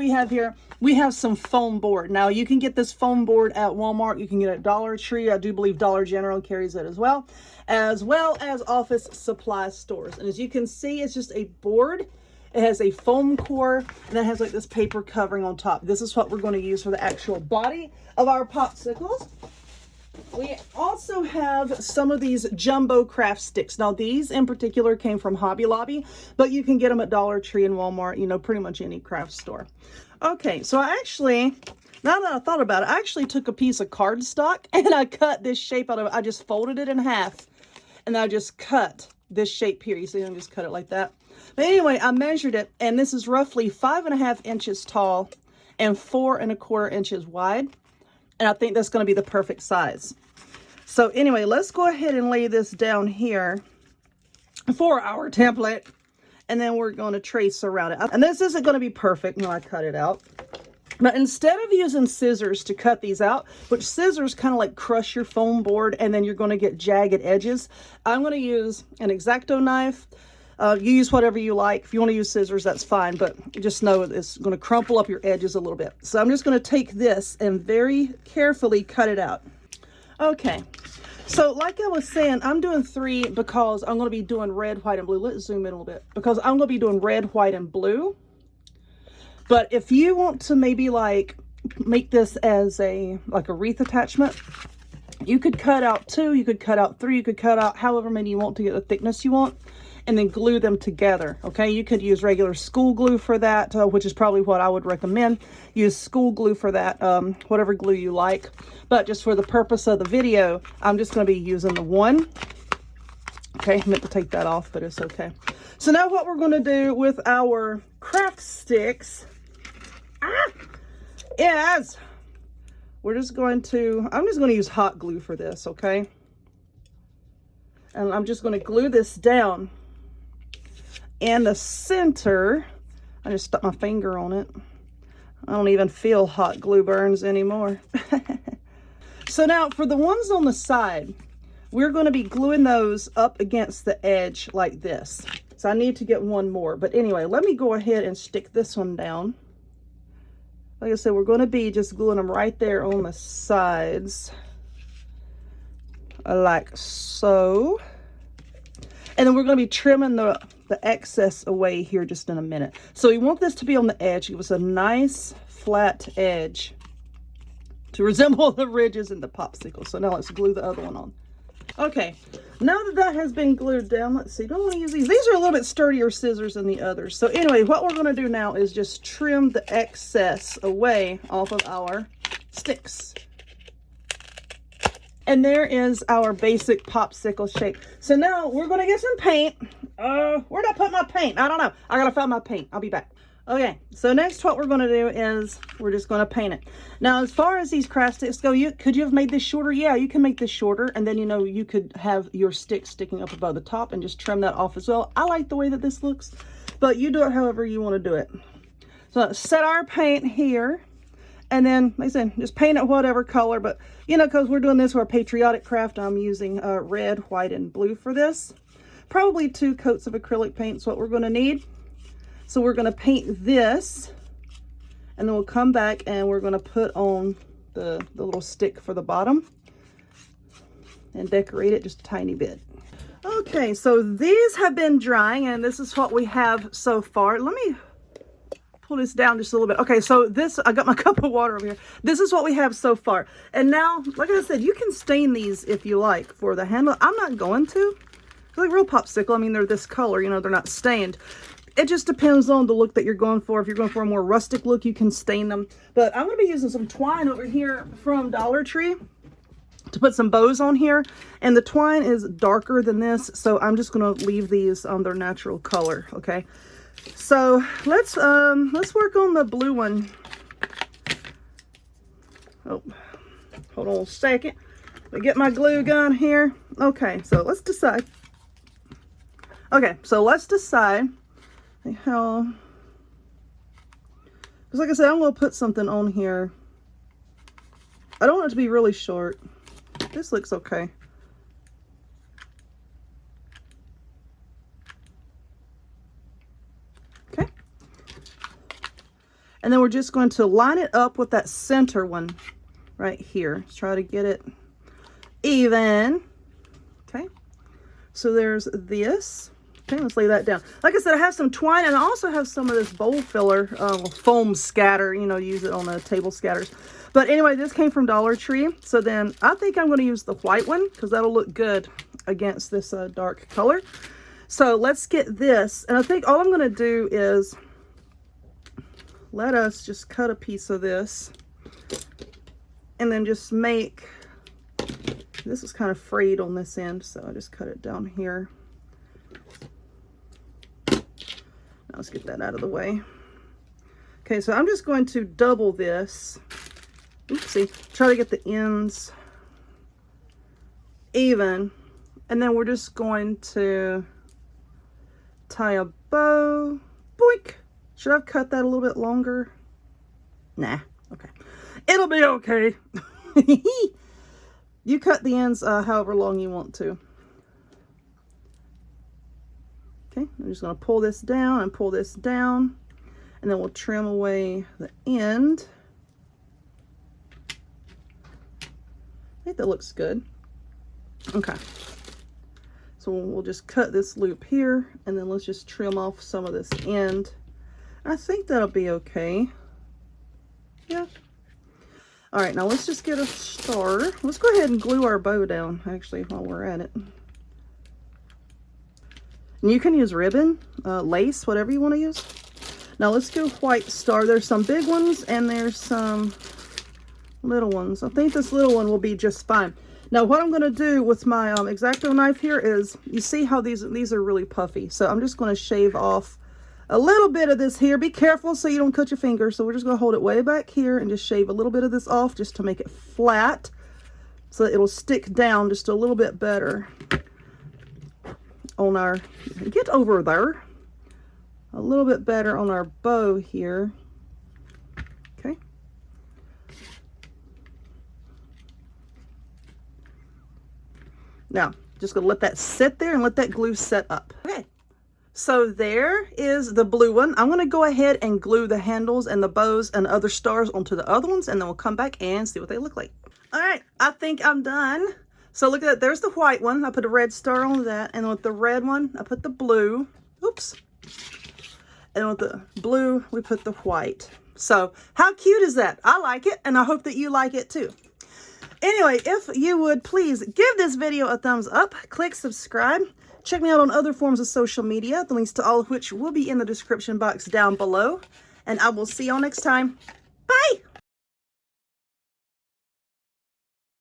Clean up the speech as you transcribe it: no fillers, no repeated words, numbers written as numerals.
We have here, we have some foam board. Now you can get this foam board at Walmart. You can get it at Dollar Tree. I do believe Dollar General carries it as well as office supply stores. And as you can see, it's just a board. It has a foam core and it has like this paper covering on top. This is what we're going to use for the actual body of our popsicles. We also have some of these jumbo craft sticks. Now these in particular came from Hobby Lobby, but you can get them at Dollar Tree and Walmart, you know, pretty much any craft store. Okay, so I actually, now that I thought about it, I actually took a piece of cardstock and I cut this shape out of it. I just folded it in half and I just cut this shape here. You see, I just cut it like that. But anyway, I measured it and this is roughly 5.5 inches tall and 4.25 inches wide. And I think that's going to be the perfect size. So anyway, let's go ahead and lay this down here for our template. And then we're going to trace around it. And this isn't going to be perfect. No, I cut it out. But instead of using scissors to cut these out, which scissors kind of like crush your foam board and then you're going to get jagged edges, I'm going to use an X-Acto knife. You use whatever you like. If you want to use scissors, that's fine, but just know it's going to crumple up your edges a little bit. So I'm just going to take this and very carefully cut it out. Okay, so like I was saying, I'm doing 3 because I'm going to be doing red, white, and blue. Let's zoom in a little bit. Because I'm going to be doing red, white, and blue. But if you want to maybe like make this as like a wreath attachment, you could cut out 2, you could cut out 3, you could cut out however many you want to get the thickness you want, and then glue them together. Okay, you could use regular school glue for that, which is probably what I would recommend. Use school glue for that, whatever glue you like. But just for the purpose of the video, I'm just going to be using the one. Okay, I meant to take that off, but it's okay. So now what we're going to do with our craft sticks is we're just going to, I'm just going to use hot glue for this, okay? And I'm just going to glue this down in the center. I just stuck my finger on it. I don't even feel hot glue burns anymore. So now for the ones on the side, we're going to be gluing those up against the edge like this. So I need to get one more. But anyway, let me go ahead and stick this one down. Like I said, we're going to be just gluing them right there on the sides. Like so. And then we're going to be trimming the excess away here just in a minute. So we want this to be on the edge. Give us a nice flat edge to resemble the ridges in the popsicle. So now let's glue the other one on. Okay, now that that has been glued down, let's see, don't want to use these. These are a little bit sturdier scissors than the others. So anyway, what we're going to do now is just trim the excess away off of our sticks. And there is our basic popsicle shape. So now we're going to get some paint. Where'd I put my paint? I don't know. I got to find my paint. I'll be back. Okay, so next what we're going to do is we're just going to paint it. Now, as far as these craft sticks go, could you have made this shorter? Yeah, you can make this shorter. And then, you know, you could have your stick sticking up above the top and just trim that off as well. I like the way that this looks, but you do it however you want to do it. So let's set our paint here. And then, like I said, just paint it whatever color. But, you know, because we're doing this for a patriotic craft, I'm using red, white, and blue for this. Probably 2 coats of acrylic paint is what we're going to need. So we're going to paint this. And then we'll come back and we're going to put on the little stick for the bottom. And decorate it just a tiny bit. Okay, so these have been drying. And this is what we have so far. Let me pull this down just a little bit. Okay, so this, I got my cup of water over here. This is what we have so far. And now, like I said, you can stain these if you like for the handle. I'm not going to. Like real popsicle, I mean, they're this color, you know, they're not stained. It just depends on the look that you're going for. If you're going for a more rustic look, you can stain them. But I'm going to be using some twine over here from Dollar Tree to put some bows on here. And the twine is darker than this, so I'm just going to leave these on their natural color, okay? So let's work on the blue one. Oh, hold on a second. Let me get my glue gun here. Okay, so let's decide. Okay, so let's decide how, because like I said, I'm going to put something on here. I don't want it to be really short. This looks okay. Okay. And then we're just going to line it up with that center one right here. Let's try to get it even. Okay. So there's this. Okay, let's lay that down. Like I said, I have some twine, and I also have some of this bowl filler, foam scatter, you know, use it on the table scatters. But anyway, this came from Dollar Tree. So then I think I'm going to use the white one because that'll look good against this dark color. So let's get this. And I think all I'm going to do is let us just cut a piece of this and then just make, this is kind of frayed on this end, so I just cut it down here. Now let's get that out of the way. Okay, so I'm just going to double this. Oopsie. Try to get the ends even. And then we're just going to tie a bow. Boink. Should I have cut that a little bit longer? Nah. Okay. It'll be okay. You cut the ends however long you want to. Okay, I'm just going to pull this down and pull this down, and then we'll trim away the end. I think that looks good. Okay, so we'll just cut this loop here, and then let's just trim off some of this end. I think that'll be okay. Yeah. All right, now let's just get a star. Let's go ahead and glue our bow down, actually, while we're at it. And you can use ribbon, lace, whatever you want to use. Now let's go white star. There's some big ones and there's some little ones. I think this little one will be just fine. Now what I'm going to do with my X-Acto knife here is, you see how these are really puffy. So I'm just going to shave off a little bit of this here. Be careful so you don't cut your finger. So we're just going to hold it way back here and just shave a little bit of this off just to make it flat, so that it'll stick down just a little bit better on our, get over there, a little bit better on our bow here. Okay. Now, just gonna let that sit there and let that glue set up. Okay. So there is the blue one. I'm gonna go ahead and glue the handles and the bows and other stars onto the other ones, and then we'll come back and see what they look like. All right, I think I'm done. So look at that, there's the white one. I put a red star on that, and with the red one, I put the blue. Oops. And with the blue, we put the white. So how cute is that? I like it, and I hope that you like it too. Anyway, if you would please give this video a thumbs up, click subscribe, check me out on other forms of social media, the links to all of which will be in the description box down below, and I will see y'all next time. Bye!